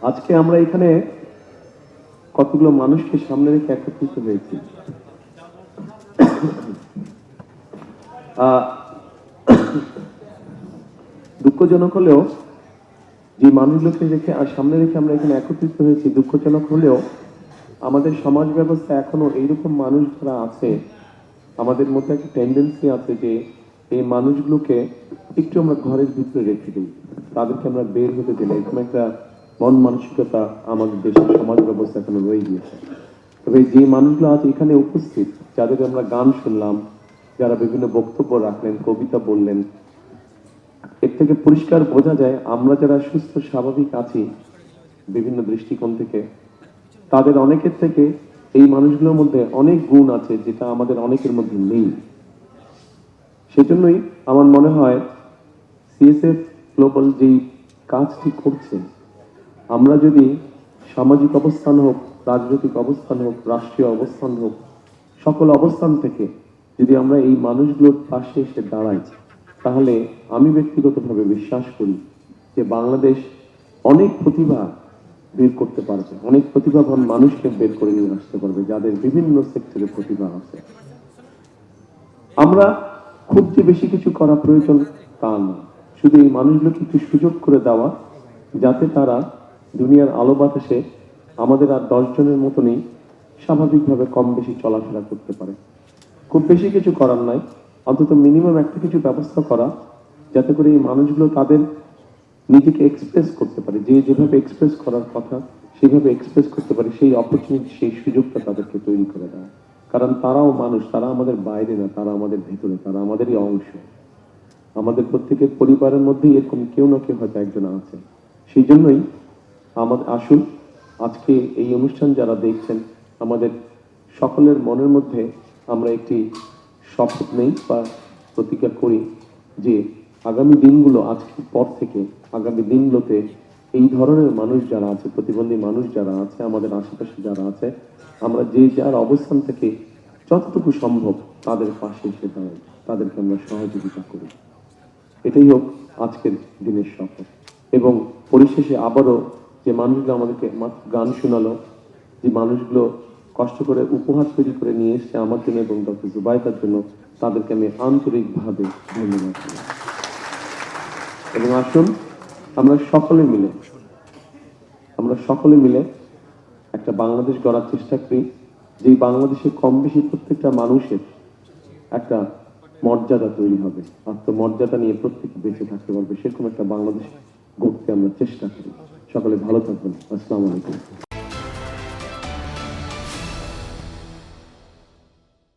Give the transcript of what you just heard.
আজকে আমরা এখানে কতগুলো মানুষকে সামনে রেখে একত্রিত হয়েছি। দুঃখজনক হলেও যে মানুষগুলোকে রেখে আর সামনে রেখে আমরা এখানে একত্রিত হয়েছি, দুঃখজনক হলেও আমাদের সমাজ ব্যবস্থা এখনো এইরকম মানুষ যারা আছে, আমাদের মধ্যে একটা টেন্ডেন্সি আছে যে এই মানুষগুলোকে একটু আমরা ঘরের ভিতরে রেখে দিই, তাদেরকে আমরা বের হতে দিই না। এরকম একটা মন মানসিকতা আমাদের দেশের সমাজ ব্যবস্থা এখনো রয়ে গিয়েছে। তবে যে মানুষগুলো আজ এখানে উপস্থিত, যাদের আমরা গান শুনলাম, যারা বিভিন্ন বক্তব্য রাখলেন, কবিতা বললেন, এর থেকে পরিষ্কার বোঝা যায় আমরা যারা সুস্থ স্বাভাবিক আছি বিভিন্ন দৃষ্টিকোণ থেকে, তাদের অনেকের থেকে এই মানুষগুলোর মধ্যে অনেক গুণ আছে যেটা আমাদের অনেকের মধ্যে নেই। সেজন্যই আমার মনে হয় সিএসএফ গ্লোবাল যেই কাজটি করছে, আমরা যদি সামাজিক অবস্থান হোক, রাজনৈতিক অবস্থান হোক, রাষ্ট্রীয় অবস্থান হোক, সকল অবস্থান থেকে যদি আমরা এই মানুষগুলোর পাশে এসে দাঁড়াই, তাহলে আমি ব্যক্তিগতভাবে বিশ্বাস করি যে বাংলাদেশ অনেক প্রতিভা বের করতে পারবে, অনেক প্রতিভাবান মানুষকে বের করে নিয়ে আসতে পারবে, যাদের বিভিন্ন সেক্টরে প্রতিভা আছে। আমরা খুব যে বেশি কিছু করা প্রয়োজন তা না, শুধু এই মানুষগুলোকে একটু সুযোগ করে দেওয়া, যাতে তারা দুনিয়ার আলো বাতাসে আমাদের আর 10 জনের মতনই স্বাভাবিকভাবে কম বেশি চলাফেরা করতে পারে। খুব বেশি কিছু করার নাই, অন্তত মিনিমাম একটা কিছু ব্যবস্থা করা, যাতে করে এই মানুষগুলো তাদের নিজেকে এক্সপ্রেস করতে পারে, যে যেভাবে এক্সপ্রেস করার কথা সেভাবে এক্সপ্রেস করতে পারে, সেই অপরচুনিটি, সেই সুযোগটা তাদেরকে তৈরি করে দেয়। কারণ তারাও মানুষ, তারা আমাদের বাইরে না, তারা আমাদের ভেতরে, তারা আমাদেরই অংশ। আমাদের প্রত্যেকের পরিবারের মধ্যেই এরকম কেউ না কেউ হয়তো একজন আছে। সেই জন্যই আমাদের আসুন আজকে এই অনুষ্ঠান যারা দেখছেন, আমাদের সকলের মনের মধ্যে আমরা একটি শপথ নেই বা প্রতিজ্ঞা করি যে আগামী দিনগুলো, আজকের পর থেকে আগামী দিনগুলোতে এই ধরনের মানুষ যারা আছে, প্রতিবন্ধী মানুষ যারা আছে, আমাদের আশেপাশে যারা আছে, আমরা যে যার অবস্থান থেকে যতটুকু সম্ভব তাদের পাশে এসে দাঁড়াই, তাদেরকে আমরা সহযোগিতা করি। এটাই হোক আজকের দিনের শপথ। এবং পরিশেষে আবারও যে মানুষগুলো আমাদেরকে গান শোনালো, যে মানুষগুলো কষ্ট করে উপহার তৈরি করে নিয়ে এসছে আমার জন্য এবং ডক্টর জুবাইদার জন্য, তাদেরকে আমি আন্তরিকভাবে ধন্যবাদ করি। এবং আসুন আমরা সকলে মিলে একটা বাংলাদেশ গড়ার চেষ্টা করি, যেই বাংলাদেশে কম বেশি প্রত্যেকটা মানুষের একটা মর্যাদা তৈরি হবে, আত্মমর্যাদা নিয়ে প্রত্যেকে বেঁচে থাকতে পারবে, সেরকম একটা বাংলাদেশ গড়তে আমরা চেষ্টা করি। সকলে ভালো থাকবেন। আসসালামু আলাইকুম।